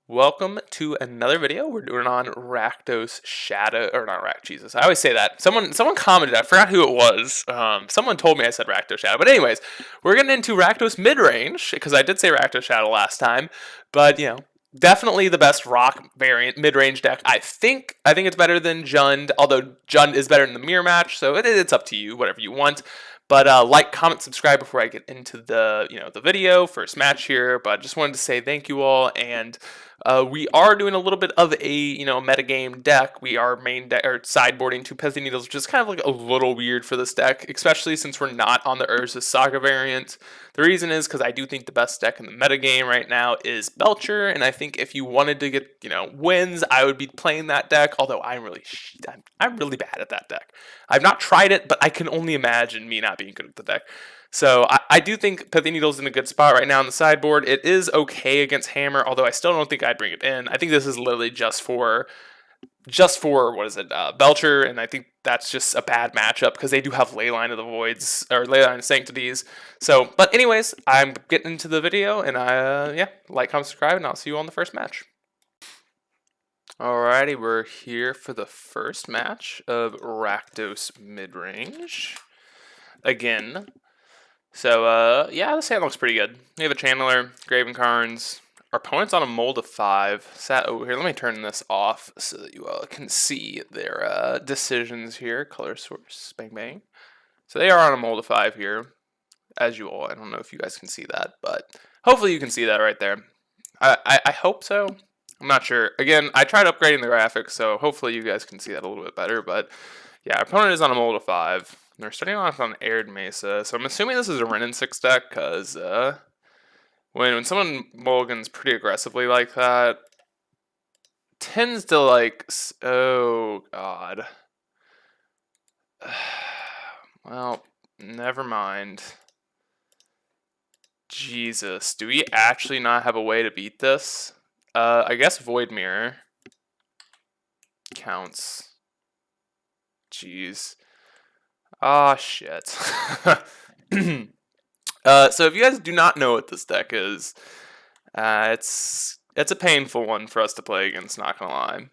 Welcome to another video. We're doing on Rakdos Shadow, or not Jesus. I always say that. Someone commented. I forgot who it was. Someone told me I said Rakdos Shadow. But anyways, we're getting into Rakdos Midrange because I did say Rakdos Shadow last time. But definitely the best rock variant mid-range deck. I think it's better than Jund. Although Jund is better in the mirror match, so it's up to you, whatever you want. But like, comment, subscribe before I get into the the video first match here. But just wanted to say thank you all, and we are doing a little bit of a metagame deck. We are sideboarding two Pithing Needles, which is kind of like a little weird for this deck, especially since we're not on the Urza Saga variant. The reason is because I do think the best deck in the metagame right now is Belcher, and I think if you wanted to get wins, I would be playing that deck. Although I'm really bad at that deck. I've not tried it, but I can only imagine me not being good at the deck. So I do think Pithing Needle's in a good spot right now on the sideboard. It is okay against Hammer, although I still don't think I'd bring it in. I think this is literally just for what is it, Belcher, and I think that's just a bad matchup because they do have Leyline of the Voids or Leyline of Sanctities. So, but anyways, I'm getting into the video, and like, comment, subscribe, and I'll see you on the first match. Alrighty, we're here for the first match of Rakdos Midrange again. So, yeah, this hand looks pretty good. We have a Channeler, Graven Carns. Our opponent's on a mold of 5. Sat over here. Let me turn this off so that you all can see their decisions here. Color source, bang, bang. So they are on a mold of 5 here, as you all. I don't know if you guys can see that, but hopefully you can see that right there. I hope so. I'm not sure. Again, I tried upgrading the graphics, so hopefully you guys can see that a little bit better. But yeah, our opponent is on a mold of 5. They're starting off on Aired Mesa, so I'm assuming this is a Renin 6 deck, because when someone mulligans pretty aggressively like that, tends to like, oh god. Well, never mind. Jesus, do we actually not have a way to beat this? I guess Void Mirror counts. Jeez. Ah, shit. So if you guys do not know what this deck is, it's a painful one for us to play against, not gonna lie.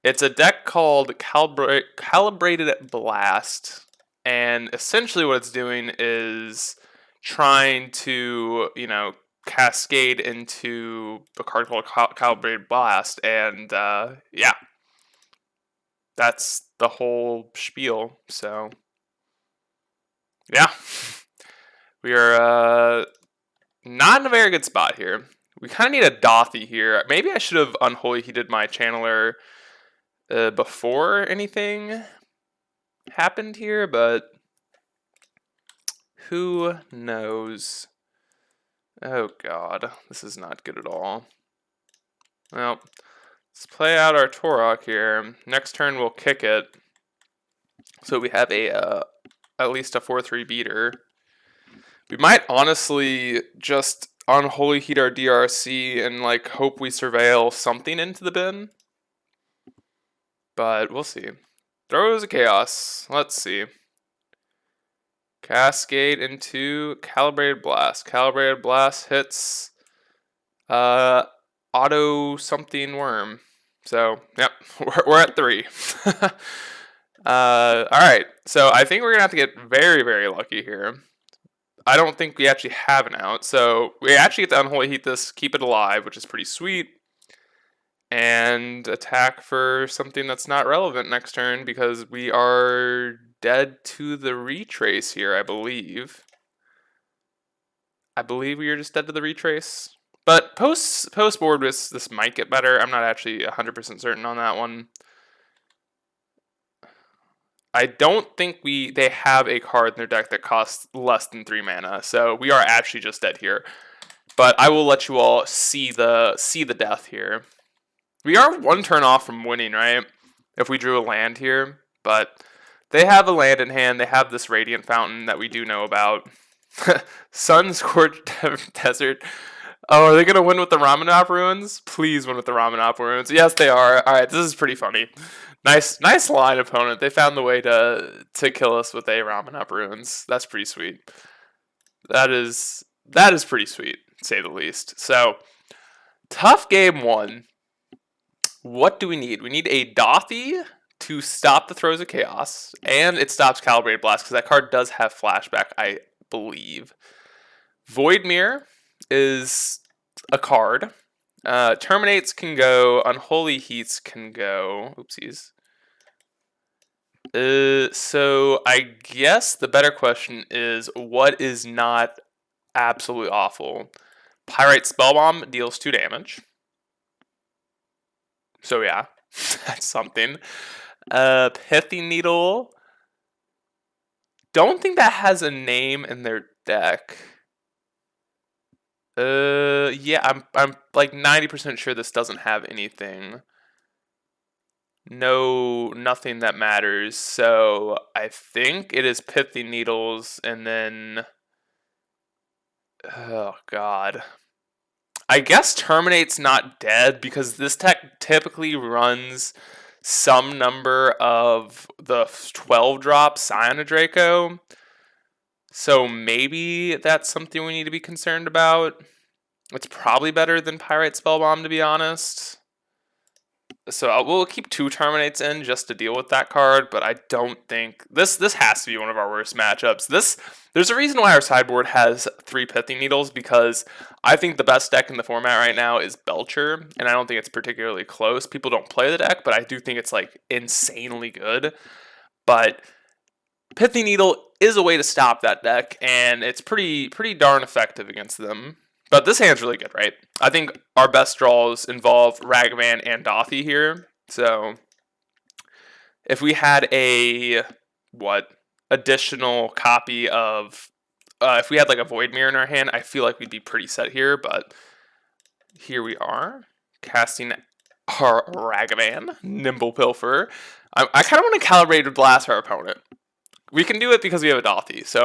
It's a deck called Calibrated Blast, and essentially what it's doing is trying to, cascade into a card called Calibrated Blast, and yeah, that's the whole spiel. So yeah, we are not in a very good spot here. We kind of need a Dothy here. Maybe I should have Unholy Heated my Channeler before anything happened here, but who knows? Oh god, this is not good at all. Well, let's play out our Tourach here. Next turn we'll kick it, so we have a at least a 4/3 beater. We might honestly just Unholy Heat our DRC and like hope we surveil something into the bin. But we'll see. Throws a Chaos. Let's see. Cascade into Calibrated Blast. Calibrated Blast hits auto something worm. So, yep, we're at 3. Alright, so I think we're going to have to get very, very lucky here. I don't think we actually have an out, so we actually get to Unholy Heat this, keep it alive, which is pretty sweet, and attack for something that's not relevant next turn because we are dead to the retrace here, I believe. I believe we are just dead to the retrace. But post board this might get better. I'm not actually 100% certain on that one. I don't think they have a card in their deck that costs less than 3 mana, so we are actually just dead here. But I will let you all see the death here. We are 1 turn off from winning, right? If we drew a land here, but they have a land in hand. They have this Radiant Fountain that we do know about. Sun-Scorched Desert. Oh, are they going to win with the Ramanop Ruins? Please win with the Ramanop Ruins. Yes, they are. All right, this is pretty funny. Nice line, opponent. They found the way to kill us with a Ramanop Ruins. That's pretty sweet. That is pretty sweet, to say the least. So Tough game one. What do we need? We need a Dothy to stop the Throes of Chaos, and it stops Calibrated Blast, because that card does have flashback, I believe. Voidmere is a card. Terminates can go. Unholy Heats can go. Oopsies. So I guess the better question is, what is not absolutely awful? Pyrite Spellbomb deals 2 damage. So yeah, that's something. Pithy Needle. Don't think that has a name in their deck. Yeah, I'm like 90% sure this doesn't have anything. No, nothing that matters. So I think it is Pithy Needles, and then, oh god, I guess Terminate's not dead, because this tech typically runs some number of the 12 drop Cyanodraco. So maybe that's something we need to be concerned about. It's probably better than Pyrite Spellbomb, to be honest. So we'll keep 2 Terminates in just to deal with that card, but I don't think this has to be one of our worst matchups. There's a reason why our sideboard has 3 Pithy Needles, because I think the best deck in the format right now is Belcher, and I don't think it's particularly close. People don't play the deck, but I do think it's like insanely good. But Pithy Needle is a way to stop that deck, and it's pretty darn effective against them. But this hand's really good, right? I think our best draws involve Ragavan and Dothy here. So if we had a, additional copy of, if we had like a Voidmere in our hand, I feel like we'd be pretty set here. But here we are, casting our Ragavan, Nimble Pilfer. I kind of want to Calibrated Blast our opponent. We can do it because we have a Dothy, so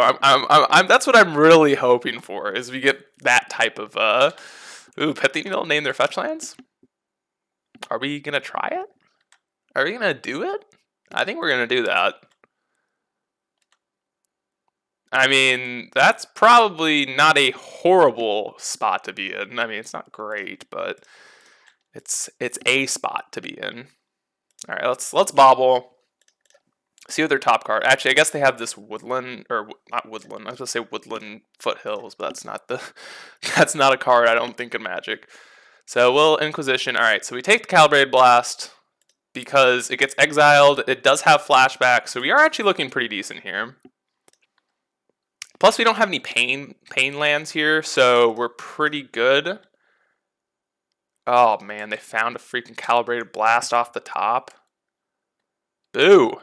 that's what I'm really hoping for, is we get that type of Pithy Needle name their fetch lands. Are we gonna try it? Are we gonna do it? I think we're gonna do that. I mean, that's probably not a horrible spot to be in. I mean, it's not great, but it's a spot to be in. All right, let's bobble. See what their top card. Actually, I guess they have this Woodland, or not Woodland. I was gonna say Woodland Foothills, but that's not a card I don't think in Magic. So we'll Inquisition. All right, so we take the Calibrated Blast because it gets exiled. It does have flashback, so we are actually looking pretty decent here. Plus, we don't have any pain lands here, so we're pretty good. Oh man, they found a freaking Calibrated Blast off the top. Boo.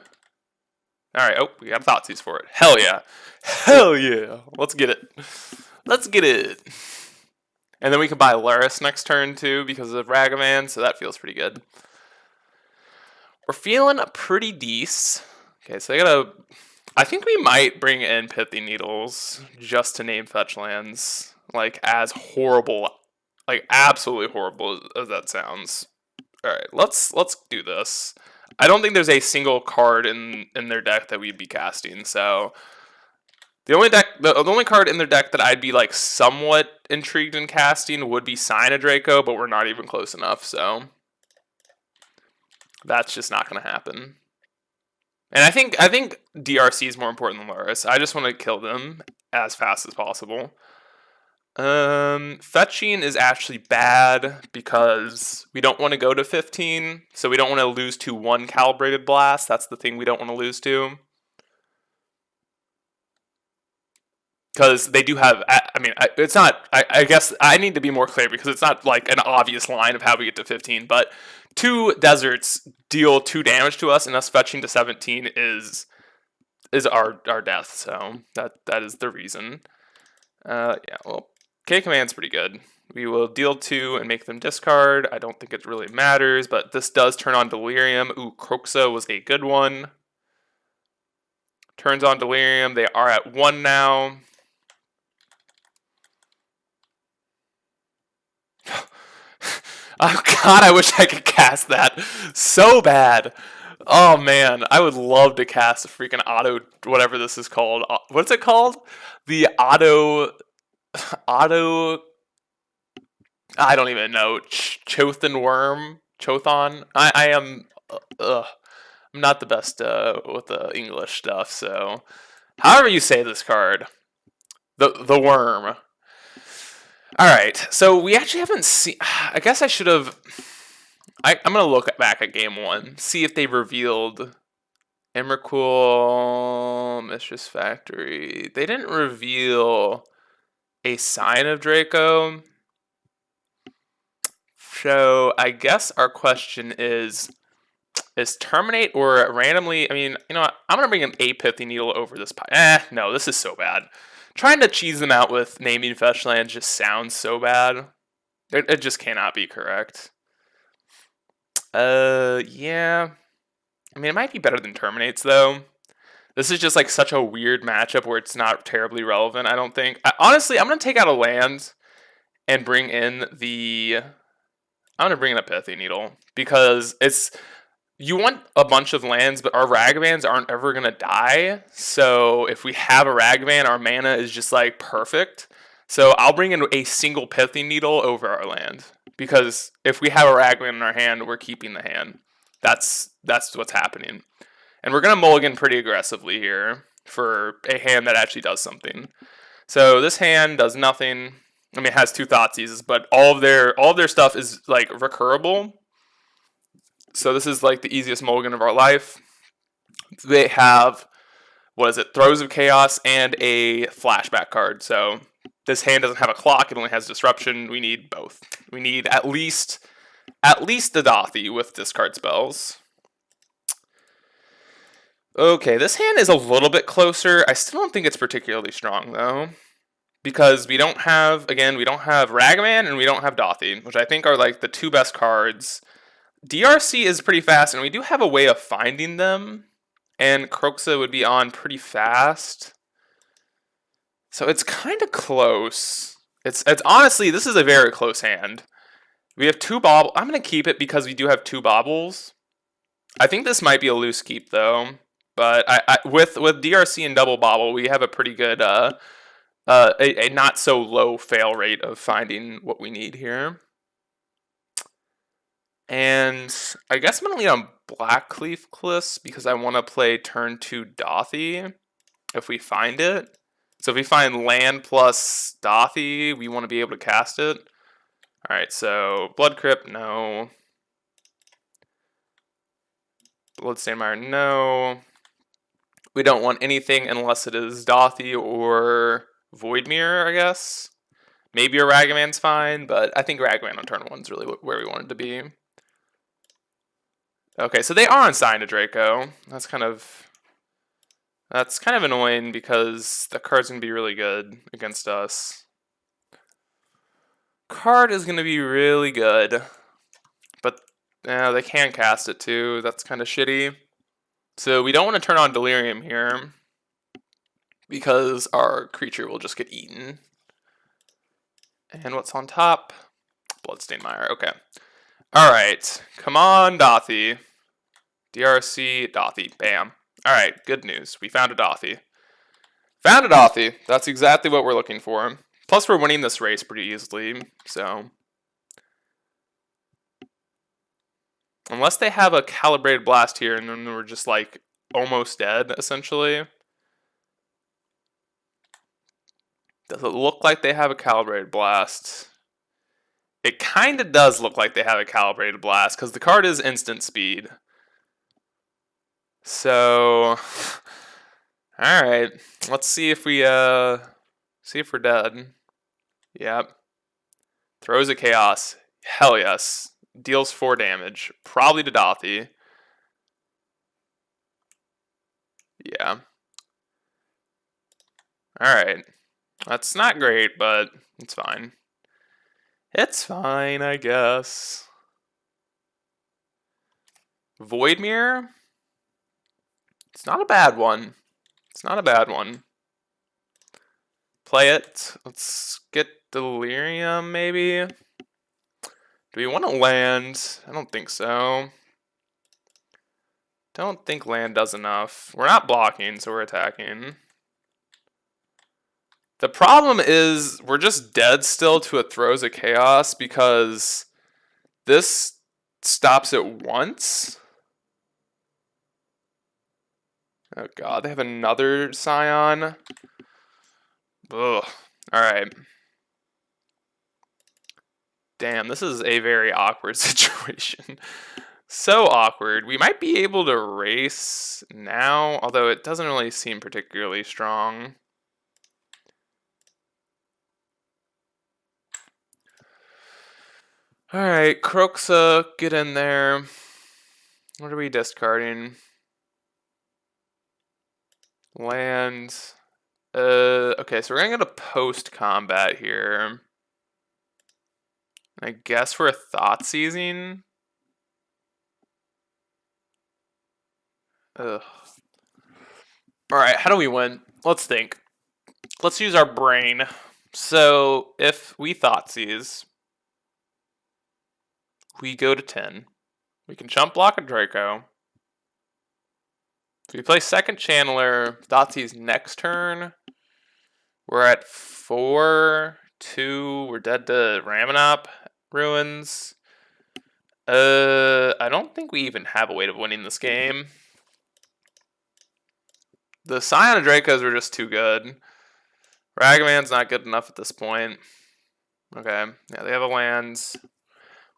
Alright, oh, we got Thoughtseize for it. Hell yeah. Hell yeah. Let's get it. Let's get it. And then we can buy Luris next turn too because of Ragavan, so that feels pretty good. We're feeling pretty decent. Okay, so I think we might bring in Pithy Needles just to name fetch lands. Like, as horrible, like absolutely horrible as that sounds. Alright, let's do this. I don't think there's a single card in their deck that we'd be casting, so the only card in their deck that I'd be like somewhat intrigued in casting would be Cyanodraco, but we're not even close enough, so that's just not going to happen. And I think DRC is more important than Luris. I just want to kill them as fast as possible. Fetching is actually bad because we don't want to go to 15, so we don't want to lose to 1 Calibrated Blast. That's the thing we don't want to lose to. Because they do have, I mean, it's not, I guess I need to be more clear because it's not like an obvious line of how we get to 15, but 2 deserts deal 2 damage to us, and us fetching to 17 is our death, so that is the reason. Yeah, well, K-Command's pretty good. We will deal 2 and make them discard. I don't think it really matters, but this does turn on Delirium. Ooh, Croxa was a good one. Turns on Delirium. They are at 1 now. Oh god, I wish I could cast that so bad. Oh man, I would love to cast a freaking auto, whatever this is called. What's it called? The auto I don't even know. Chothan worm? Chothon? I am. I'm not the best with the English stuff, so. However you say this card. The worm. Alright, so we actually haven't seen. I guess I should have. I'm going to look back at game one, see if they revealed Emrakul, Mistress Factory. They didn't reveal a sign of Draco. So I guess our question is Terminate or randomly? I mean, you know what? I'm going to bring an 8 Pithy Needle over this pie. No, this is so bad. Trying to cheese them out with naming fetch lands just sounds so bad. It just cannot be correct. Yeah. I mean, it might be better than Terminates, though. This is just like such a weird matchup where it's not terribly relevant, I don't think. Honestly, I'm going to take out a land and bring in the... I'm going to bring in a Pithy Needle because it's... You want a bunch of lands, but our Ragavans aren't ever going to die. So if we have a Ragavan, our mana is just like perfect. So I'll bring in a single Pithy Needle over our land. Because if we have a Ragavan in our hand, we're keeping the hand. That's what's happening. And we're going to mulligan pretty aggressively here for a hand that actually does something. So this hand does nothing. I mean, it has 2 Thoughtseizes, but all of their stuff is like recurable. So this is like the easiest mulligan of our life. They have, what is it, Throes of Chaos and a flashback card. So this hand doesn't have a clock, it only has disruption. We need both. We need at least the Dothi with discard spells. Okay, this hand is a little bit closer. I still don't think it's particularly strong though. Because we don't have Ragavan and we don't have Dothi, which I think are like the 2 best cards. DRC is pretty fast, and we do have a way of finding them, and Kroxa would be on pretty fast. So it's kind of close. It's honestly, this is a very close hand. We have 2 baubles. I'm going to keep it because we do have 2 baubles. I think this might be a loose keep, though. But with DRC and double bauble, we have a pretty good, a not so low fail rate of finding what we need here. And I guess I'm going to lean on Blackleaf Cliffs because I want to play turn 2 Dothi if we find it. So if we find land plus Dothi, we want to be able to cast it. Alright, so Blood Crypt, no. Bloodstained Mire, no. We don't want anything unless it is Dothi or Voidmere, I guess. Maybe a Ragavan's fine, but I think Ragavan on turn 1 is really where we want it to be. Okay, so they are on Sign to Draco. That's kind of annoying because the card's going to be really good against us. Card is going to be really good, but they can cast it too. That's kind of shitty. So we don't want to turn on Delirium here because our creature will just get eaten. And what's on top? Bloodstained Mire. Okay. Alright. Come on, Dothi. DRC, Dothi. Bam. Alright, good news. We found a Dothi. Found a Dothi. That's exactly what we're looking for. Plus, we're winning this race pretty easily, so... Unless they have a Calibrated Blast here, and then we're just, like, almost dead, essentially. Does it look like they have a Calibrated Blast? It kind of does look like they have a Calibrated Blast, because the card is instant speed. So... Alright, let's see if we're dead. Yep. Throws of Chaos. Hell yes. Deals 4 damage. Probably to Dothi. Yeah. Alright. That's not great, but it's fine. It's fine, I guess. Voidmere? It's not a bad one. It's not a bad one. Play it. Let's get Delirium, maybe? Do we want to land? I don't think so. Don't think land does enough. We're not blocking, so we're attacking. The problem is we're just dead still to a Throes of Chaos because this stops it once. Oh god, they have another Scion. Ugh. Alright. Damn, this is a very awkward situation. So awkward. We might be able to race now, although it doesn't really seem particularly strong. Alright, Croxa, get in there. What are we discarding? Land. Okay, so we're gonna get a post-combat here. I guess we're thought seizing. Ugh. Alright, how do we win? Let's think. Let's use our brain. So, if we thought seize, we go to 10. We can chump block a Draco. If we play second Channeler, Thoughtseize next turn, we're at 4-2. We're dead to Ramunap Ruins. I don't think we even have a way of winning this game. The Scion and Dracos were just too good. Ragavan's not good enough at this point. Okay, yeah, they have a lands.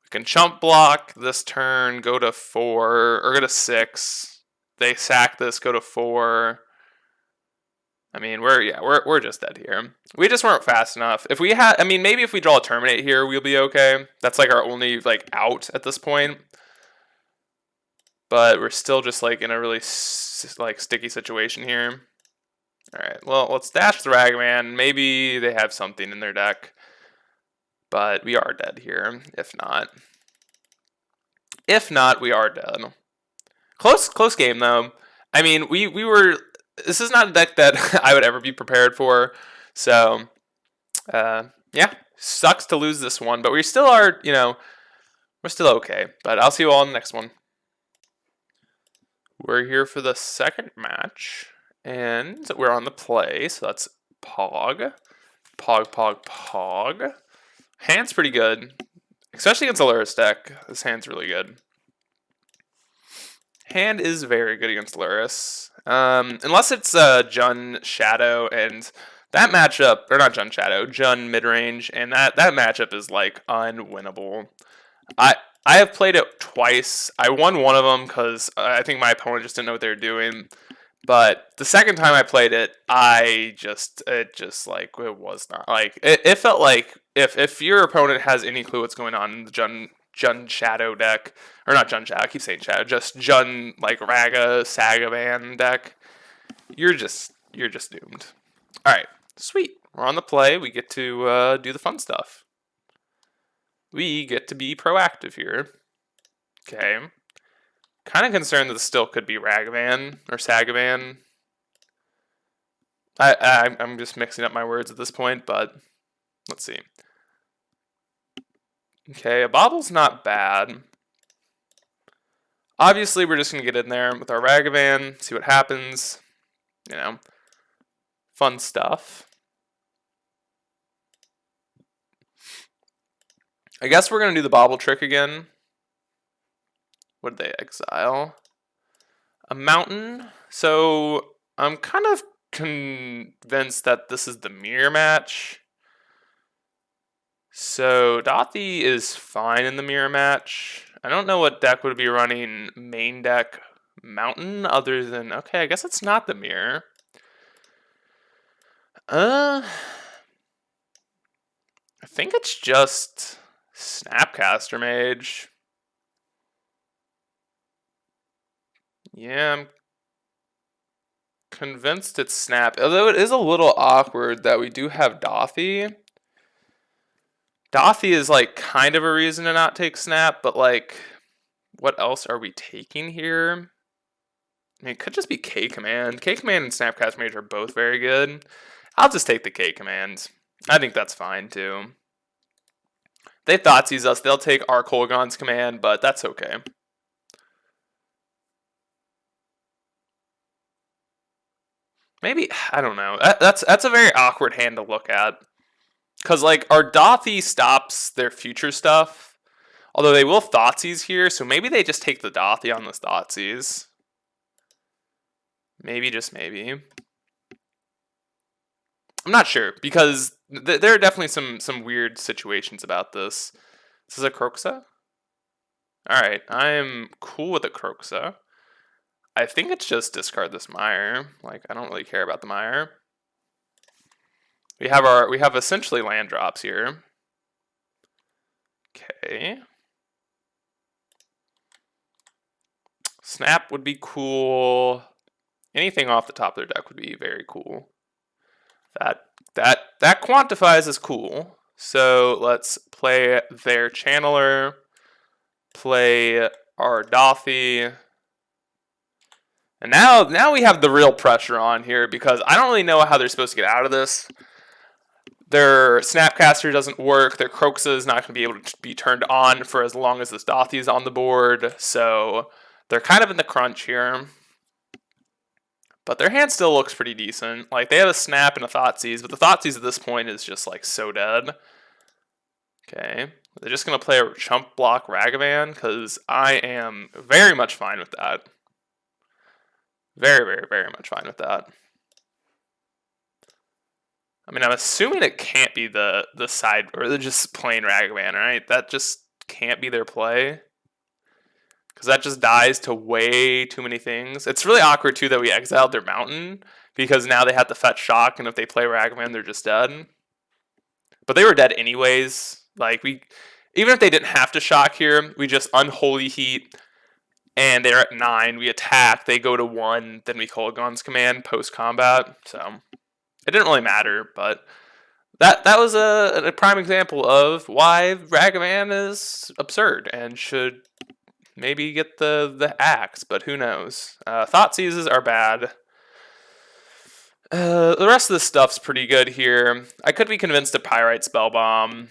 We can chump block this turn, go to 4, or go to 6. They sack this, go to 4. I mean, we're just dead here. We just weren't fast enough. If we had, I mean, maybe if we draw a Terminate here, we'll be okay. That's like our only like out at this point. But we're still just like in a really like sticky situation here. All right, well, let's dash the Ragavan. Maybe they have something in their deck. But we are dead here, if not. If not, we are dead. Close game, though. I mean, we were... This is not a deck that I would ever be prepared for. So, yeah. Sucks to lose this one. But we still are, you know... We're still okay. But I'll see you all in the next one. We're here for the second match. And we're on the play. So that's Pog. Pog. Hand's pretty good. Especially against a Luris deck. This hand's really good. Hand is very good against Luris. Unless it's Jun Shadow, and that matchup, or not Jun Shadow, Jun Midrange, and that matchup is like unwinnable. I have played it twice. I won one of them because I think my opponent just didn't know what they were doing. But the second time I played it, it was not like it felt like if your opponent has any clue what's going on in the Jun Shadow deck, or not Jun Shadow, I keep saying Shadow, just Jun like Raga Sagavan deck, you're just doomed. All right, sweet. We're on the play. We get to do the fun stuff. We get to be proactive here. Okay. Kind of concerned that this still could be Ragavan or Sagavan. I'm just mixing up my words at this point, but let's see. Okay, a Bobble's not bad. Obviously, we're just going to get in there with our Ragavan, see what happens. You know, fun stuff. I guess we're going to do the Bobble trick again. What did they exile? A mountain. So I'm kind of convinced that this is the mirror match. So Dothi is fine in the mirror match. I don't know what deck would be running main deck mountain other than, okay, I guess it's not the mirror. I think it's just Snapcaster Mage. Yeah, I'm convinced it's Snap. Although it is a little awkward that we do have Dothi. Dothi is like kind of a reason to not take Snap, but like, what else are we taking here? I mean, it could just be K-Command. K-Command and Snapcast Mage are both very good. I'll just take the K-Command. I think that's fine too. They Thoughtseize us. They'll take our Kolaghan's command, but that's okay. Maybe, I don't know. That's a very awkward hand to look at. Because, like, our Dothy stops their future stuff. Although they will Thoughtseize here, so maybe they just take the Dothy on this Thoughtseize. Maybe, just maybe. I'm not sure, because there are definitely some weird situations about this. This is a Croxa? Alright, I'm cool with a Croxa. I think it's just discard this Mire. Like, I don't really care about the Mire. We have essentially land drops here. Okay. Snap would be cool. Anything off the top of their deck would be very cool. That quantifies as cool. So let's play their Channeler, play our Dothy. And now we have the real pressure on here because I don't really know how they're supposed to get out of this. Their Snapcaster doesn't work. Their Croxa is not going to be able to be turned on for as long as this Dothy is on the board. So they're kind of in the crunch here. But their hand still looks pretty decent. Like, they have a Snap and a Thoughtseize, but the Thoughtseize at this point is just, like, so dead. Okay. They're just going to play a Chump Block Ragavan, because I am very much fine with that. Very, very, very much fine with that. I mean, I'm assuming it can't be the side, or they're just plain Ragavan, right? That just can't be their play. Because that just dies to way too many things. It's really awkward, too, that we exiled their Mountain, because now they have to fetch Shock, and if they play Ragavan, they're just dead. But they were dead anyways. Like, even if they didn't have to Shock here, we just Unholy Heat, and they're at 9, we attack, they go to 1, then we Kolaghan's Command post-combat, so it didn't really matter, but that was a prime example of why Ragavan is absurd and should maybe get the axe, but who knows. Thoughtseizes are bad. The rest of the stuff's pretty good here. I could be convinced to Pyrite Spellbomb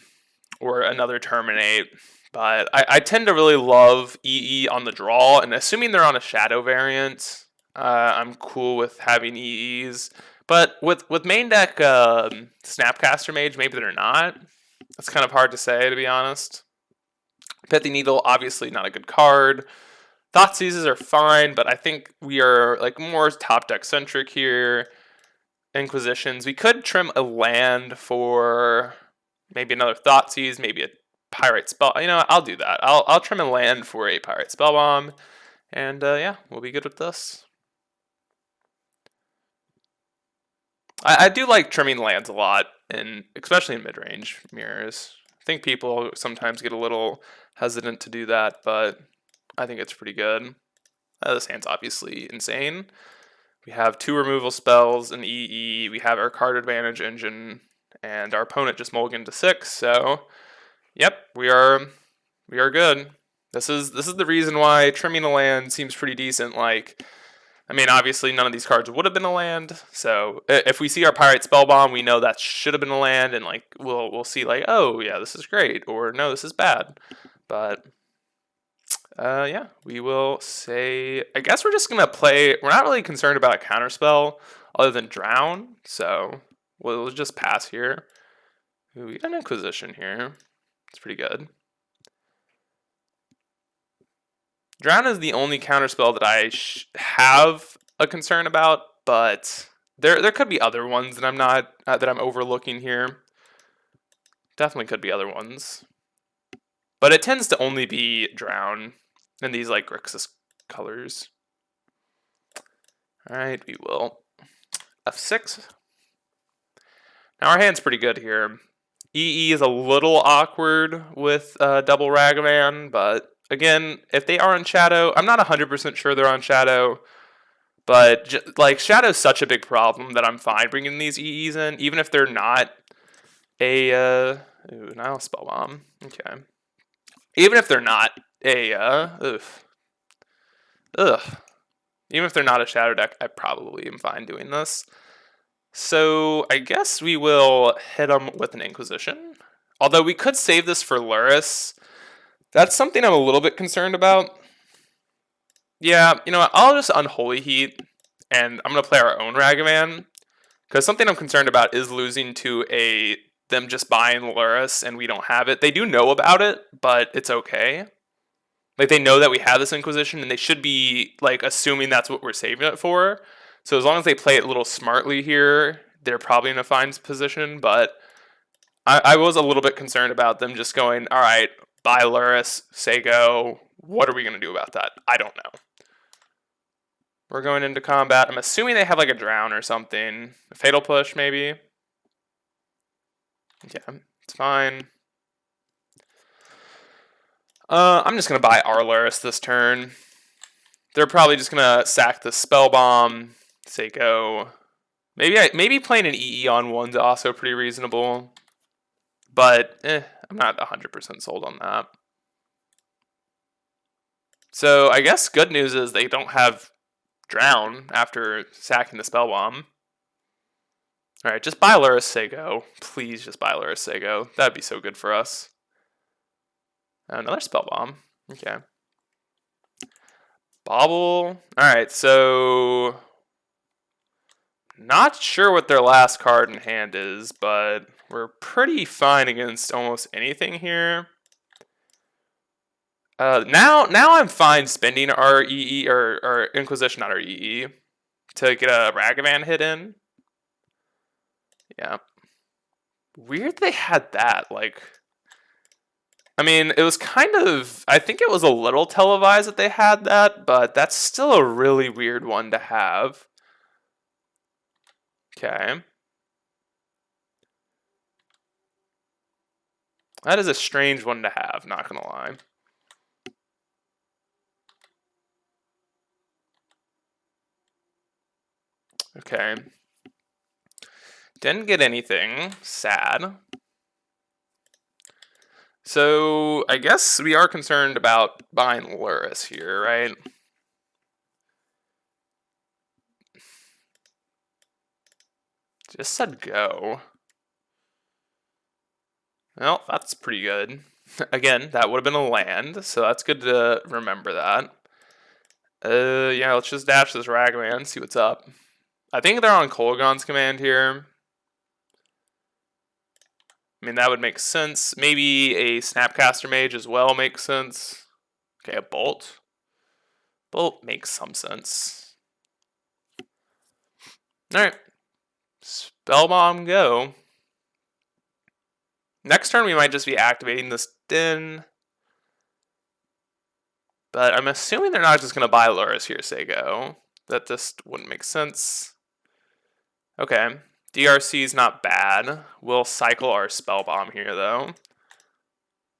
or another Terminate, but I tend to really love EE on the draw, and assuming they're on a Shadow variant, I'm cool with having EEs. But with main deck Snapcaster Mage, maybe they're not. That's kind of hard to say, to be honest. Pithy Needle, obviously not a good card. Thoughtseizes are fine, but I think we are like more top deck centric here. Inquisitions, we could trim a land for maybe another Thoughtseize, maybe a Pyrite Spell. You know what, I'll do that. I'll trim a land for a Pyrite Spellbomb, and yeah, we'll be good with this. I do like trimming lands a lot, and especially in mid-range mirrors. I think people sometimes get a little hesitant to do that, but I think it's pretty good. This hand's obviously insane. We have 2 removal spells, an EE, we have our card advantage engine, and our opponent just mulliganed to 6, so yep, we are good. This is the reason why trimming a land seems pretty decent. Like, I mean, obviously none of these cards would have been a land, so if we see our Pyrite Spellbomb, we know that should have been a land, and like we'll see like, oh yeah, this is great, or no, this is bad. But yeah, we will say, I guess we're just gonna play. We're not really concerned about a counterspell other than Drown, so we'll just pass here. Ooh, we got an Inquisition here. It's pretty good. Drown is the only counterspell that I have a concern about, but there could be other ones that I'm not that I'm overlooking here. Definitely could be other ones, but it tends to only be Drown in these like Grixis colors. All right, we will F6. Now our hand's pretty good here. EE is a little awkward with double Ragavan, but again, if they are on Shadow, I'm not 100% sure they're on Shadow, but like Shadow's such a big problem that I'm fine bringing these EEs in, even if they're not a ooh, now Spellbomb. Okay, even if they're not a even if they're not a Shadow deck, I probably am fine doing this. So I guess we will hit them with an Inquisition. Although we could save this for Luris. That's something I'm a little bit concerned about. Yeah, you know what, I'll just Unholy Heat, and I'm gonna play our own Ragavan, because something I'm concerned about is losing to them just buying Luris and we don't have it. They do know about it, but it's okay. Like, they know that we have this Inquisition, and they should be, like, assuming that's what we're saving it for. So as long as they play it a little smartly here, they're probably in a fine position. But I was a little bit concerned about them just going, all right, buy Luris, say go. What are we going to do about that? I don't know. We're going into combat. I'm assuming they have, like, a Drown or something. A Fatal Push, maybe. Yeah, it's fine. I'm just going to buy our Luris this turn. They're probably just going to sack the Spell Bomb, say go. Maybe playing an EE on one's also pretty reasonable. But, I'm not 100% sold on that. So, I guess good news is they don't have Drown after sacking the Spell Bomb. Alright, just buy Luris, say go. Please just buy Luris, say go. That'd be so good for us. Another Spell Bomb. Okay. Bobble. Alright, so... Not sure what their last card in hand is, but we're pretty fine against almost anything here. Now I'm fine spending our EE, or Inquisition, not our EE, to get a Ragavan hit in. Yeah. Weird they had that, like... I mean, it was kind of... I think it was a little televised that they had that, but that's still a really weird one to have. Okay. That is a strange one to have, not gonna lie. Okay. Didn't get anything. Sad. So, I guess we are concerned about buying Luris here, right? Just said go. Well, that's pretty good. Again, that would have been a land, so that's good to remember that. Yeah, let's just dash this Ragavan, see what's up. I think they're on Kolaghan's command here. I mean, that would make sense. Maybe a Snapcaster Mage as well makes sense. Okay, a Bolt. Bolt makes some sense. Alright. Spellbomb go. Next turn we might just be activating this Den. But I'm assuming they're not just going to buy Luris here, say go. That just wouldn't make sense. Okay. DRC is not bad. We'll cycle our Spellbomb here, though.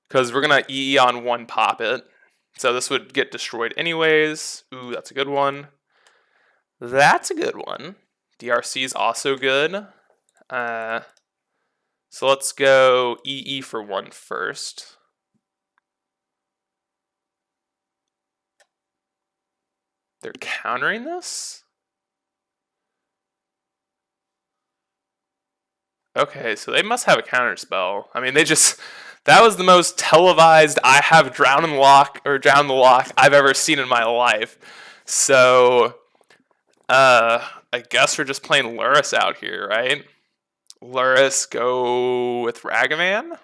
Because we're going to EE on one pop it. So this would get destroyed anyways. Ooh, that's a good one. That's a good one. DRC is also good. So let's go EE for one first. They're countering this? Okay, so they must have a counter spell. I mean, that was the most televised I have Drown the Lock I've ever seen in my life. So, I guess we're just playing Luris out here, right? Luris go with Ragavan?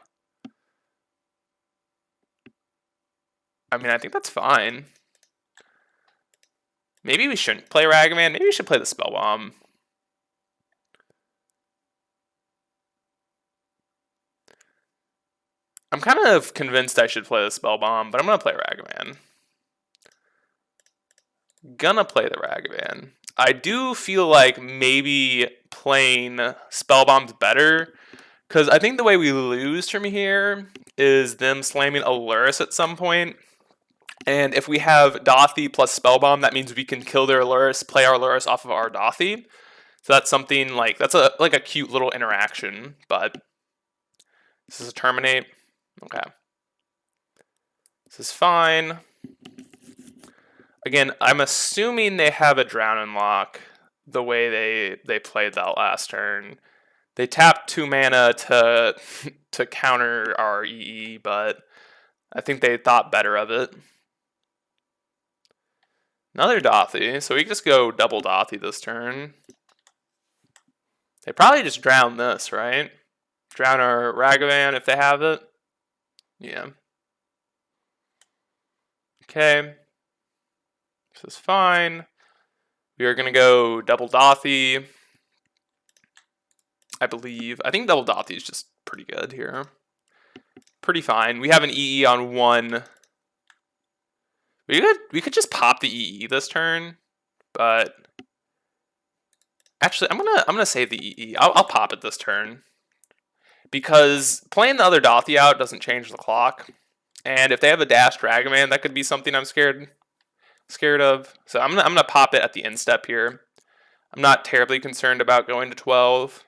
I mean, I think that's fine. Maybe we shouldn't play Ragavan. Maybe we should play the Spellbomb. I'm kind of convinced I should play the Spellbomb, but I'm going to play Ragavan. Gonna play the Ragavan. I do feel like maybe playing Spellbomb's better, because I think the way we lose from here is them slamming a Luris at some point. And if we have Dothy plus Spellbomb, that means we can kill their Luris, play our Luris off of our Dothy. So that's something like, that's like a cute little interaction, but this is a Terminate. Okay. This is fine. Again, I'm assuming they have a Drown and Lock the way they played that last turn. They tapped 2 mana to counter our EE, but I think they thought better of it. Another Dothy, so we can just go double Dothy this turn. They probably just drown this, right? Drown our Ragavan if they have it. Yeah. Okay. This is fine. We are going to go double Dothy. I believe. I think double Dothy is just pretty good here. Pretty fine. We have an EE on 1. We could just pop the EE this turn, but actually I'm gonna save the EE. I'll pop it this turn because playing the other Dothy out doesn't change the clock, and if they have a dashed Ragavan, that could be something I'm scared of. So I'm gonna pop it at the end step here. I'm not terribly concerned about going to 12.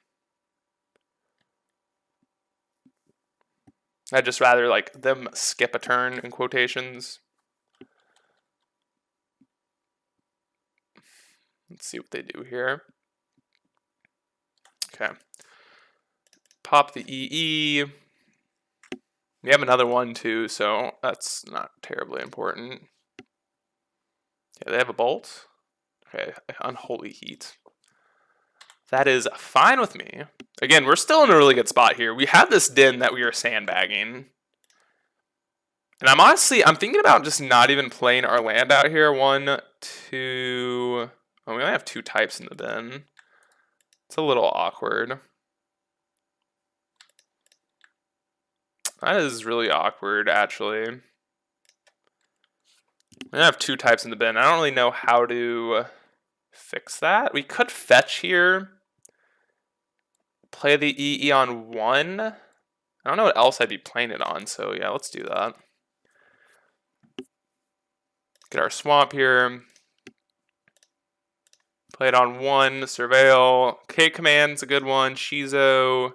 I'd just rather like them skip a turn in quotations. Let's see what they do here. Okay. Pop the EE. We have another one too, so that's not terribly important. Yeah, they have a bolt. Okay, unholy heat. That is fine with me. Again, we're still in a really good spot here. We have this din that we are sandbagging. And I'm thinking about just not even playing our land out here. 1, 2... Oh, we only have 2 types in the den. It's a little awkward. That is really awkward, actually. We have 2 types in the bin. I don't really know how to fix that. We could fetch here. Play the EE on 1. I don't know what else I'd be playing it on, so yeah, let's do that. Get our swamp here. Play it on 1, surveil. K command's a good one. Shizo,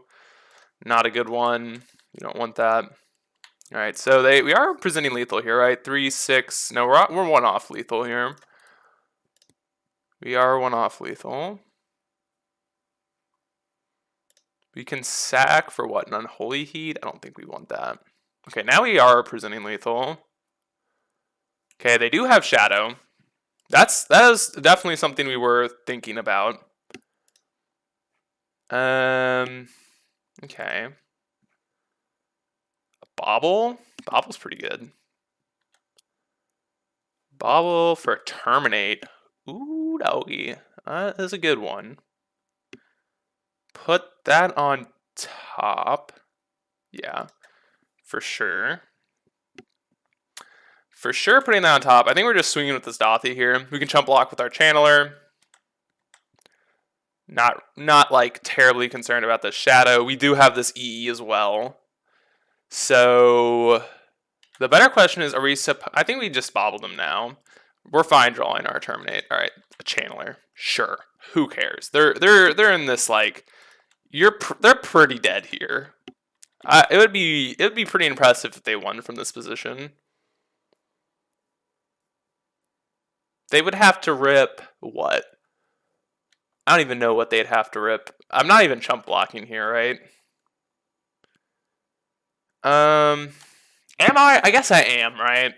not a good one. You don't want that. All right, so we are presenting lethal here, right? 3, 6. No, we're 1 off lethal here. We are 1 off lethal. We can sack for what? An unholy heat? I don't think we want that. Okay, now we are presenting lethal. Okay, they do have shadow. That is definitely something we were thinking about. Okay. A bobble? Bobble's pretty good. Bobble for terminate. Ooh, doggy. That is a good one. Put that on top. Yeah, for sure. For sure putting that on top. I think we're just swinging with this Dothy here. We can chump block with our channeler. Not like terribly concerned about the shadow. We do have this EE as well. So the better question is, I think we just bobbled them now. We're fine drawing our terminate. All right, a channeler. Sure. Who cares? They're in this like they're pretty dead here. It would be pretty impressive if they won from this position. They would have to rip what? I don't even know what they'd have to rip. I'm not even chump blocking here, right? Am I? I guess I am, right?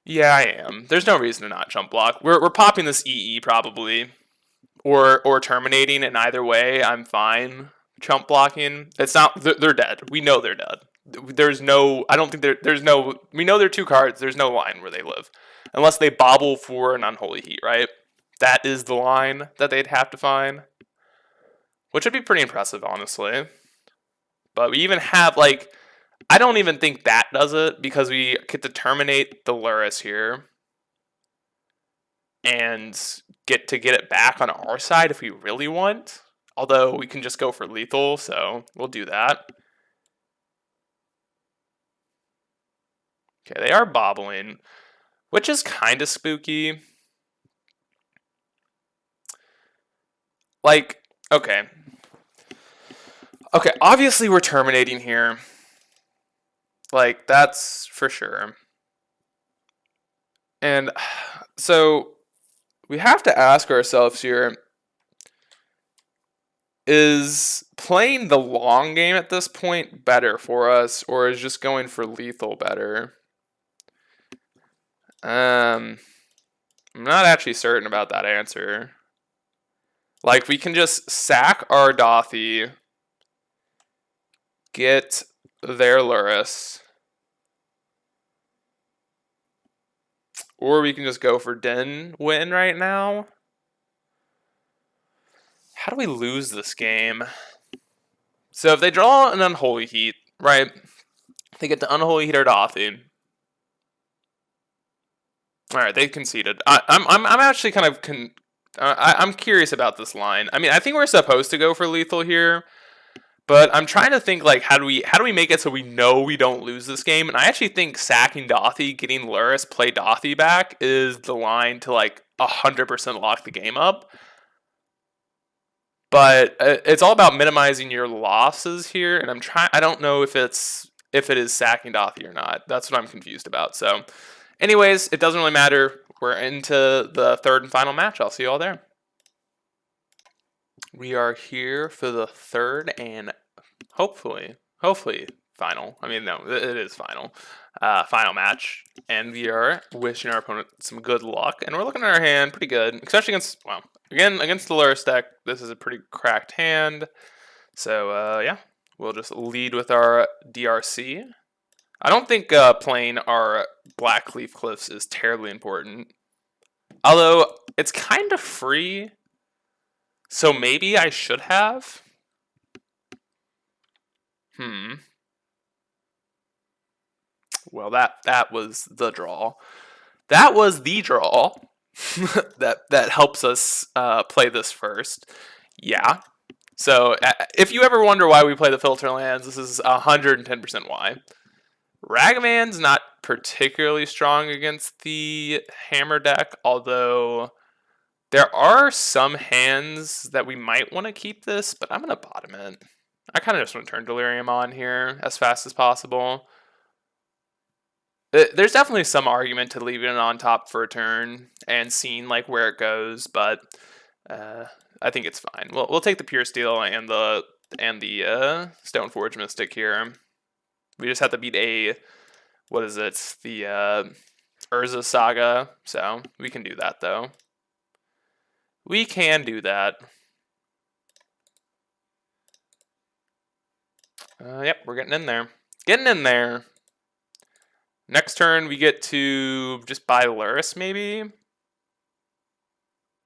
Yeah, I am. There's no reason to not chump block. We're popping this EE probably, or terminating. And either way, I'm fine chump blocking. It's not. They're dead. We know they're dead. There's no. I don't think there's no. We know they're 2 cards. There's no line where they live, unless they bobble for an unholy heat, right? That is the line that they'd have to find, which would be pretty impressive, honestly. But we even have, like, I don't even think that does it, because we get to terminate the Luris here and get it back on our side if we really want. Although we can just go for lethal, so we'll do that. Okay, they are bobbling, which is kind of spooky. Like, okay. Okay, obviously we're terminating here. Like, that's for sure. And so we have to ask ourselves here, is playing the long game at this point better for us, or is just going for lethal better? I'm not actually certain about that answer. Like, we can just sack our Dothy, get their Lurrus, or we can just go for Den win right now. How do we lose this game? So if they draw an Unholy Heat, right, they get to Unholy Heat our Dothy. All right, they conceded. I'm actually kind of I'm curious about this line. I mean, I think we're supposed to go for lethal here, but I'm trying to think like how do we make it so we know we don't lose this game? And I actually think sacking Dothy, getting Lurrus, play Dothy back is the line to like 100% lock the game up. But it's all about minimizing your losses here, and I don't know if it is sacking Dothy or not. That's what I'm confused about. So, anyways, it doesn't really matter. We're into the third and final match. I'll see you all there. We are here for the third and hopefully final. I mean, no, it is final. Final match, and we are wishing our opponent some good luck. And we're looking at our hand pretty good, especially against against the Lurrus deck. This is a pretty cracked hand. So yeah, we'll just lead with our DRC. I don't think playing our Blackleaf Cliffs is terribly important, although it's kind of free. So maybe I should have. Well, that was the draw. That was the draw that helps us play this first. Yeah. So if you ever wonder why we play the filter lands, this is 110% why. Ragavan's not particularly strong against the hammer deck, although there are some hands that we might want to keep this, but I'm going to bottom it. I kind of just want to turn Delirium on here as fast as possible. There's definitely some argument to leaving it on top for a turn and seeing like where it goes, but I think it's fine. We'll take the Pure Steel and the Stoneforge Mystic here. We just have to beat what is it? The Urza Saga, so we can do that though. We can do that. Yep, we're getting in there. Getting in there. Next turn, we get to just buy Lurrus, maybe?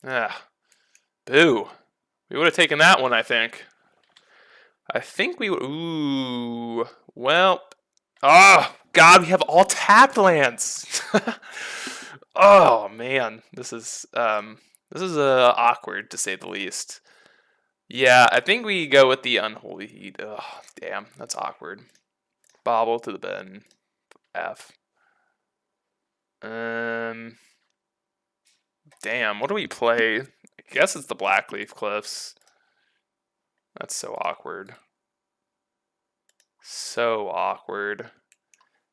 Boo. We would have taken that one, I think. I think we would... Ooh. Well... Oh, God, we have all tapped lands. Oh, man. This is awkward, to say the least. Yeah, I think we go with the Unholy Heat. Oh, damn, that's awkward. Bobble to the bin. F. Damn, what do we play? I guess it's the Blackleaf Cliffs. That's so awkward. So awkward.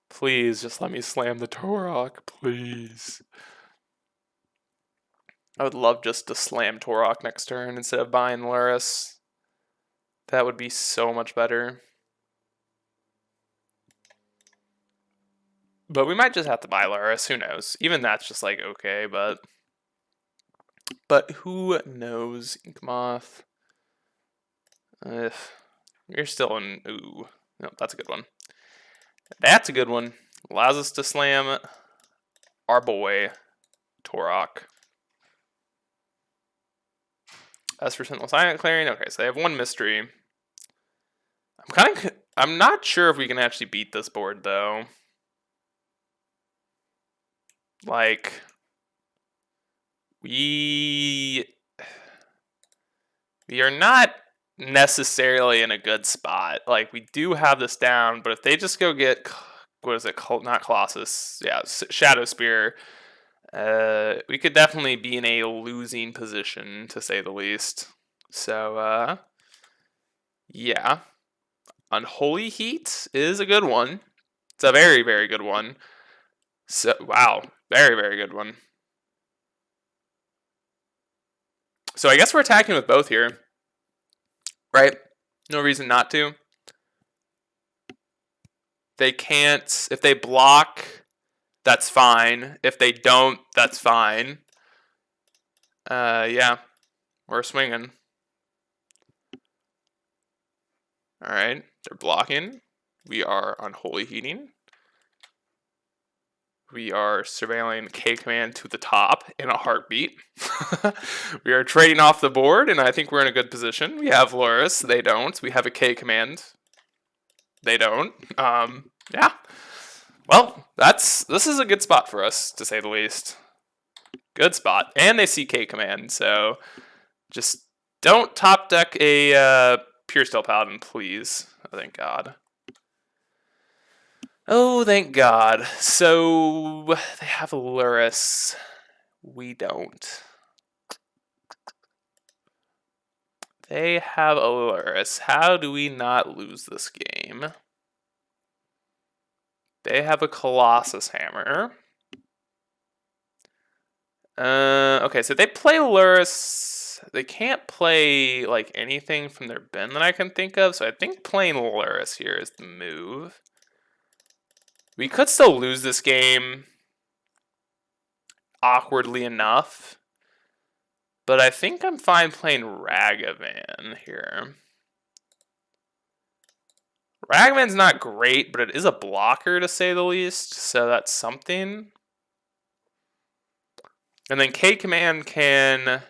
Please, just let me slam the Tourach, please. I would love just to slam Tourach next turn instead of buying Lurrus. That would be so much better. But we might just have to buy Lurrus, who knows? Even that's just like, okay, but who knows, Inkmoth? You're still in, ooh. No, that's a good one. That's a good one. Allows us to slam our boy, Tourach. As for Sentinel Silent Clearing, okay, so they have one mystery. I'm not sure if we can actually beat this board, though. Like, we are not necessarily in a good spot. Like, we do have this down, but if they just go get, what is it, not Colossus, yeah, Shadow Spear, we could definitely be in a losing position, to say the least. So, yeah. Unholy Heat is a good one. It's a very, very good one. So, wow. Very, very good one. So I guess we're attacking with both here. Right? No reason not to. They can't... If they block that's fine. If they don't, that's fine. Yeah, we're swinging. All right, they're blocking. We are unholy heating. We are surveilling K command to the top in a heartbeat. We are trading off the board, and I think we're in a good position. We have Loris, they don't. We have a K command, they don't. Yeah. Well, this is a good spot for us, to say the least. Good spot. And they see K command, so just don't top deck a Pure Steel Paladin, please. Oh, thank God. Oh, thank God. So they have Luris. We don't. They have Luris. How do we not lose this game? They have a Colossus Hammer. Okay, so they play Luris. They can't play like anything from their bin that I can think of, so I think playing Luris here is the move. We could still lose this game awkwardly enough, but I think I'm fine playing Ragavan here. Ragavan's not great, but it is a blocker to say the least, so that's something. And then K command can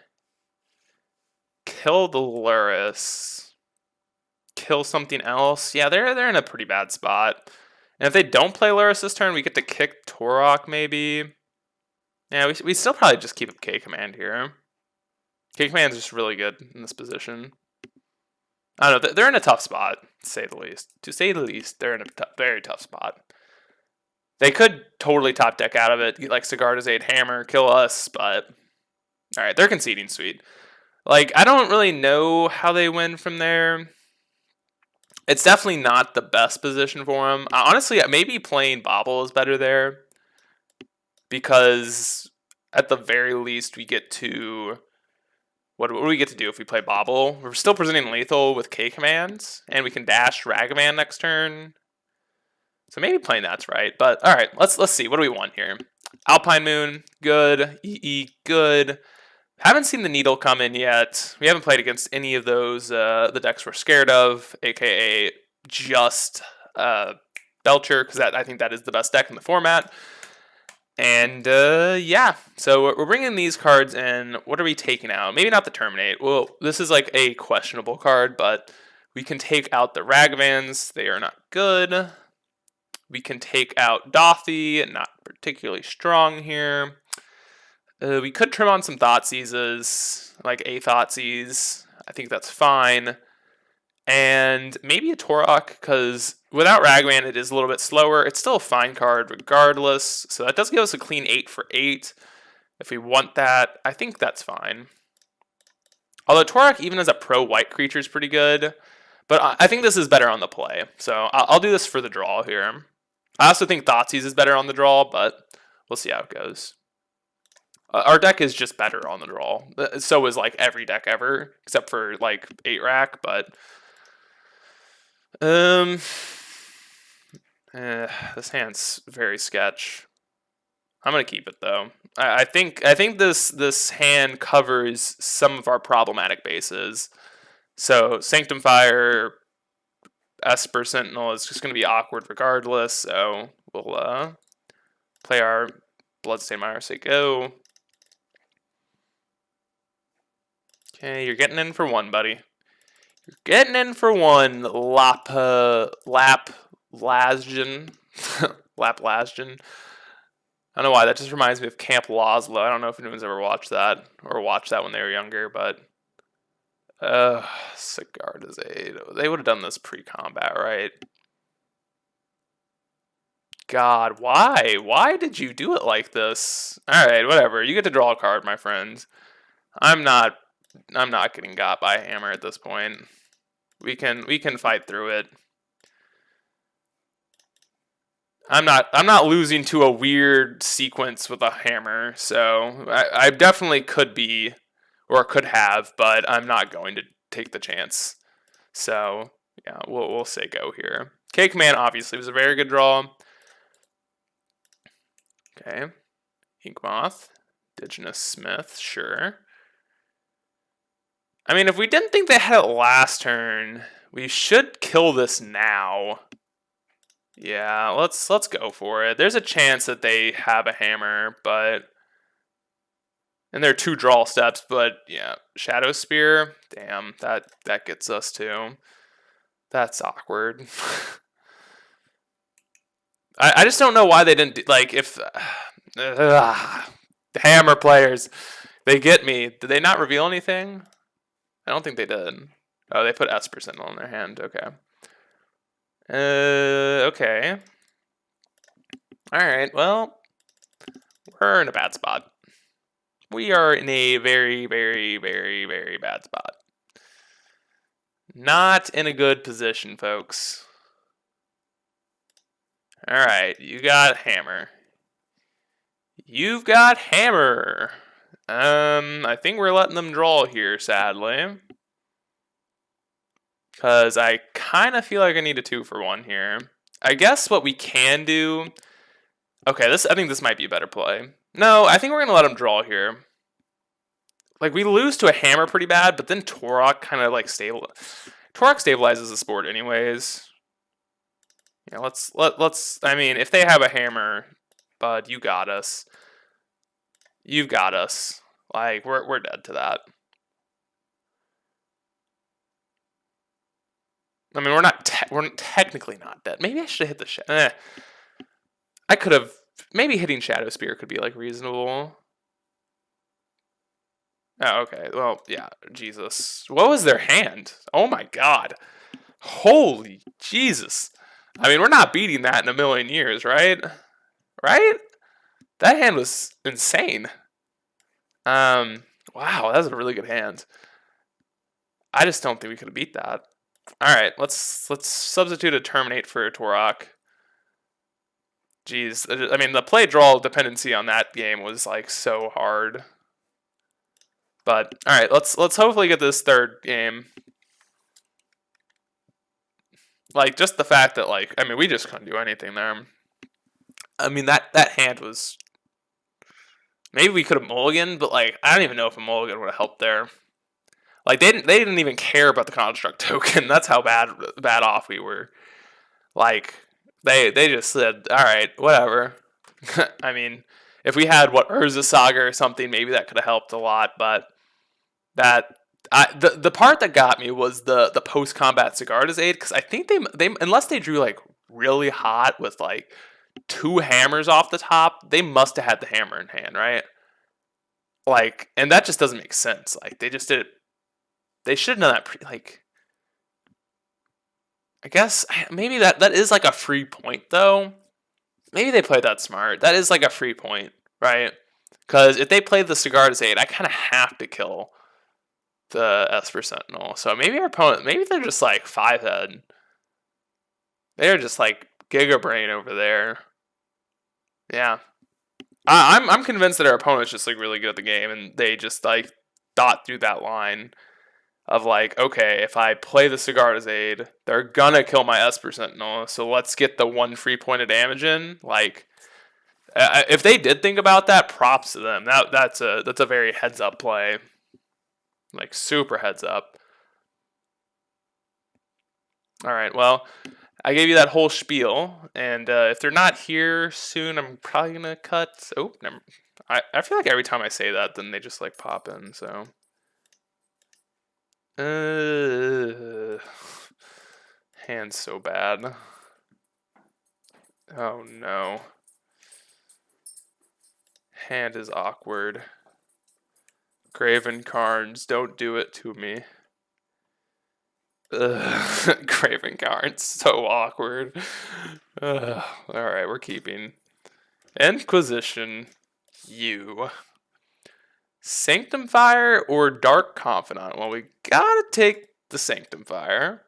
kill the Luris, kill something else. Yeah, they're in a pretty bad spot. And if they don't play Luris this turn, we get to kick Tourach maybe. Yeah, we still probably just keep up K command here. K command is just really good in this position. I don't know, they're in a tough spot, to say the least. To say the least, they're in a very tough spot. They could totally top deck out of it, get like Sigarda's 8 Hammer, kill us, but alright, they're conceding sweet. Like, I don't really know how they win from there. It's definitely not the best position for them. Honestly, maybe playing Bobble is better there, because at the very least we get to... What do we get to do if we play Bobble? We're still presenting lethal with K commands, and we can dash Ragavan next turn. So maybe playing that's right. But all right, let's see. What do we want here? Alpine Moon, good. EE, good. Haven't seen the Needle come in yet. We haven't played against any of those the decks we're scared of, aka just Belcher, because I think that is the best deck in the format. And yeah, so we're bringing these cards in. What are we taking out? Maybe not the Terminate. Well, this is like a questionable card, but we can take out the Ragavans. They are not good. We can take out Dothy, not particularly strong here. We could trim on some Thoughtseizes, like a Thoughtseize. I think that's fine. And maybe a Tourach, because without Ragavan, it is a little bit slower. It's still a fine card regardless. So that does give us a clean 8 for 8. If we want that, I think that's fine. Although Tourach, even as a pro-white creature, is pretty good. But I think this is better on the play. So I'll do this for the draw here. I also think Thoughtseize is better on the draw, but we'll see how it goes. Our deck is just better on the draw. So is like every deck ever, except for like 8-rack, but... this hand's very sketch. I'm gonna keep it though. I think this hand covers some of our problematic bases. So Sanctum Fire, Esper Sentinel is just gonna be awkward regardless. So we'll play our Bloodstained Mire. Say go. Okay, you're getting in for one, buddy. You're getting in for one, Laplasgen. Laplasgen. I don't know why, that just reminds me of Camp Loslo. I don't know if anyone's ever watched that, or watched that when they were younger, but... Sigarda's 8. They would have done this pre-combat, right? God, why? Why did you do it like this? Alright, whatever. You get to draw a card, my friends. I'm not getting got by a hammer at this point. We can fight through it. I'm not losing to a weird sequence with a hammer, so I definitely could be, or could have, but I'm not going to take the chance. So yeah, we'll say go here. K command obviously was a very good draw. Okay. Inkmoth. Indigenous Smith, sure. I mean, if we didn't think they had it last turn, we should kill this now. Yeah, let's go for it. There's a chance that they have a hammer, but and there are 2 draw steps, but yeah, Shadow Spear, damn, that gets us too. That's awkward. I just don't know why they didn't do, like if hammer players, they get me. Did they not reveal anything? I don't think they did. Oh, they put Esper Sentinel in their hand. Okay. Okay. All right. Well, we're in a bad spot. We are in a very, very, very, very bad spot. Not in a good position, folks. All right, you got hammer. You've got hammer. I think we're letting them draw here, sadly. Because I kind of feel like I need a 2-for-1 here. I guess what we can do... Okay, I think this might be a better play. No, I think we're going to let them draw here. Like, we lose to a hammer pretty bad, but then Tourach kind of, like, Tourach stabilizes the sport anyways. Yeah, let's... I mean, if they have a hammer, bud, you got us. You've got us. Like, we're dead to that. I mean, we're technically not dead. Maybe I should have hit the I could have. Maybe hitting Shadow Spear could be like reasonable. Oh, okay. Well, yeah. Jesus. What was their hand? Oh my God. Holy Jesus. I mean, we're not beating that in a million years, right? Right? That hand was insane. Wow, that was a really good hand. I just don't think we could have beat that. All right, let's substitute a Terminate for a Tourach. Jeez, I mean, the play draw dependency on that game was like so hard. But all right, let's hopefully get this third game. Like just the fact that like I mean we just couldn't do anything there. I mean that hand was maybe we could have mulliganed, but like I don't even know if a mulligan would have helped there. Like they didn't even care about the construct token. That's how bad off we were. Like they just said, all right, whatever. I mean, if we had Urza Saga or something, maybe that could have helped a lot. But the part that got me was the post combat Sigarda's aid because I think they unless they drew like really hot with like 2 hammers off the top, they must have had the hammer in hand, right? Like, and that just doesn't make sense. Like they just did it. They should have done that like. I guess maybe that is like a free point though. Maybe they played that smart. That is like a free point, right? Because if they played the Sigarda's aid, I kind of have to kill the Esper Sentinel. So maybe our opponent, maybe they're just like 5-head. They're just like Giga Brain over there. Yeah, I'm convinced that our opponent's just like really good at the game, and they just like thought through that line of like, okay, if I play the Sigarda's aid, they're gonna kill my Esper Sentinel. So let's get the 1 free point of damage in. Like, if they did think about that, props to them. That's a very heads up play. Like super heads up. All right, well, I gave you that whole spiel, and if they're not here soon, I'm probably gonna cut. Oh, never. I feel like every time I say that, then they just like pop in. So, hand's so bad. Oh no. Hand is awkward. Graven cards, don't do it to me. Graven cards, so awkward. Alright, we're keeping. Inquisition, you. Sanctum Fire or Dark Confidant? Well, we gotta take the Sanctum Fire.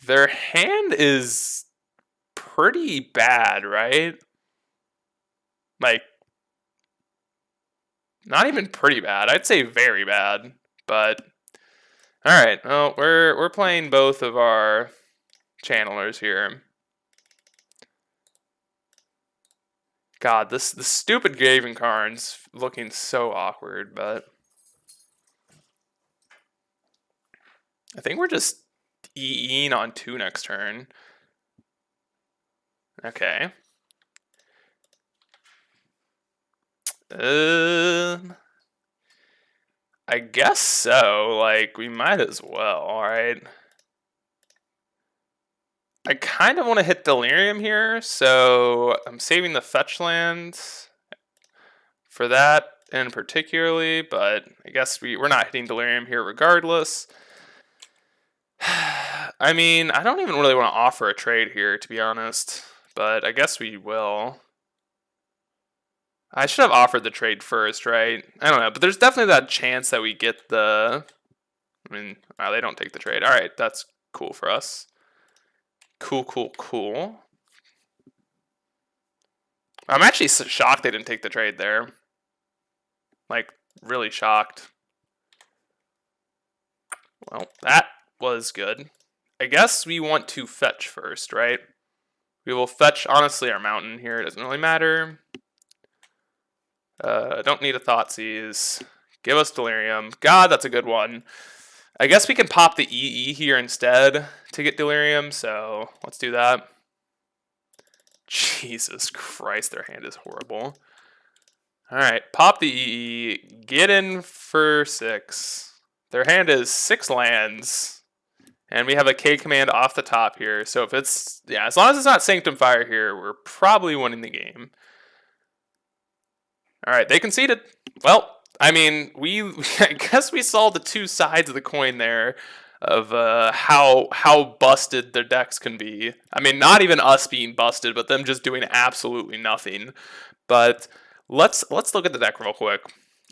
Their hand is pretty bad, right? Like, not even pretty bad. I'd say very bad. But all right, well, we're playing both of our channelers here. God, this stupid Graven Karn's looking so awkward, but I think we're just EEing on 2 next turn. Okay. I guess so. Like, we might as well, alright? I kind of want to hit Delirium here, so I'm saving the fetch lands for that in particularly, but I guess we're not hitting Delirium here regardless. I mean, I don't even really want to offer a trade here, to be honest, but I guess we will. I should have offered the trade first, right? I don't know, but there's definitely that chance that we get the... I mean, they don't take the trade. All right, that's cool for us. Cool, cool, cool. I'm actually shocked they didn't take the trade there. Like, really shocked. Well, that was good. I guess we want to fetch first, right? We will fetch, honestly, our mountain here. It doesn't really matter. Don't need a Thoughtseize. Give us Delirium. God, that's a good one. I guess we can pop the EE here instead to get Delirium, so let's do that. Jesus Christ, their hand is horrible. Alright, pop the EE, get in for 6. Their hand is 6 lands, and we have a K command off the top here, so if it's, yeah, as long as it's not Sanctum Fire here, we're probably winning the game. Alright, they conceded. Well, I mean, I guess we saw the two sides of the coin there of how busted their decks can be. I mean, not even us being busted, but them just doing absolutely nothing. But let's look at the deck real quick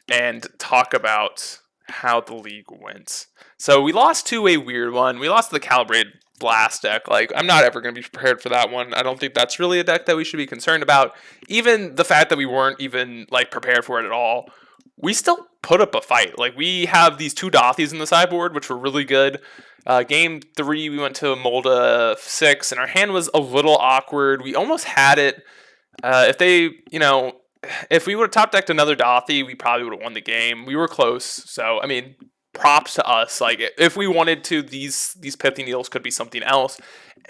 and talk about how the league went. So we lost to a weird one. We lost to the Calibrated Blast deck. Like, I'm not ever going to be prepared for that one. I don't think that's really a deck that we should be concerned about. Even the fact that we weren't even like prepared for it at all, we still put up a fight. Like, we have these 2 Dothies in the sideboard, which were really good. Game 3, we went to Molda 6, and our hand was a little awkward. We almost had it. If we would have top decked another Dothi, we probably would have won the game. We were close. So, I mean, props to us. Like, if we wanted to, these Pithy Needles could be something else.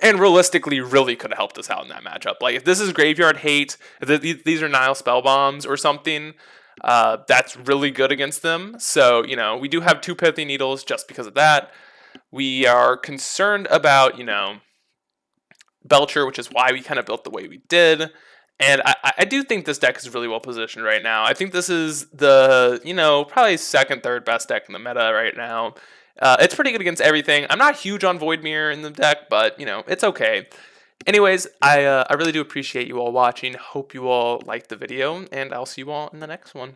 And realistically, really could have helped us out in that matchup. Like, if this is Graveyard Hate, if these are Nile Spell Bombs or something, that's really good against them. So, we do have 2 Pithy Needles just because of that. We are concerned about, Belcher, which is why we kind of built the way we did. And I do think this deck is really well positioned right now. I think this is the, probably 2nd, 3rd best deck in the meta right now. It's pretty good against everything. I'm not huge on Void Mirror in the deck, but, it's okay. Anyways, I really do appreciate you all watching. Hope you all liked the video, and I'll see you all in the next one.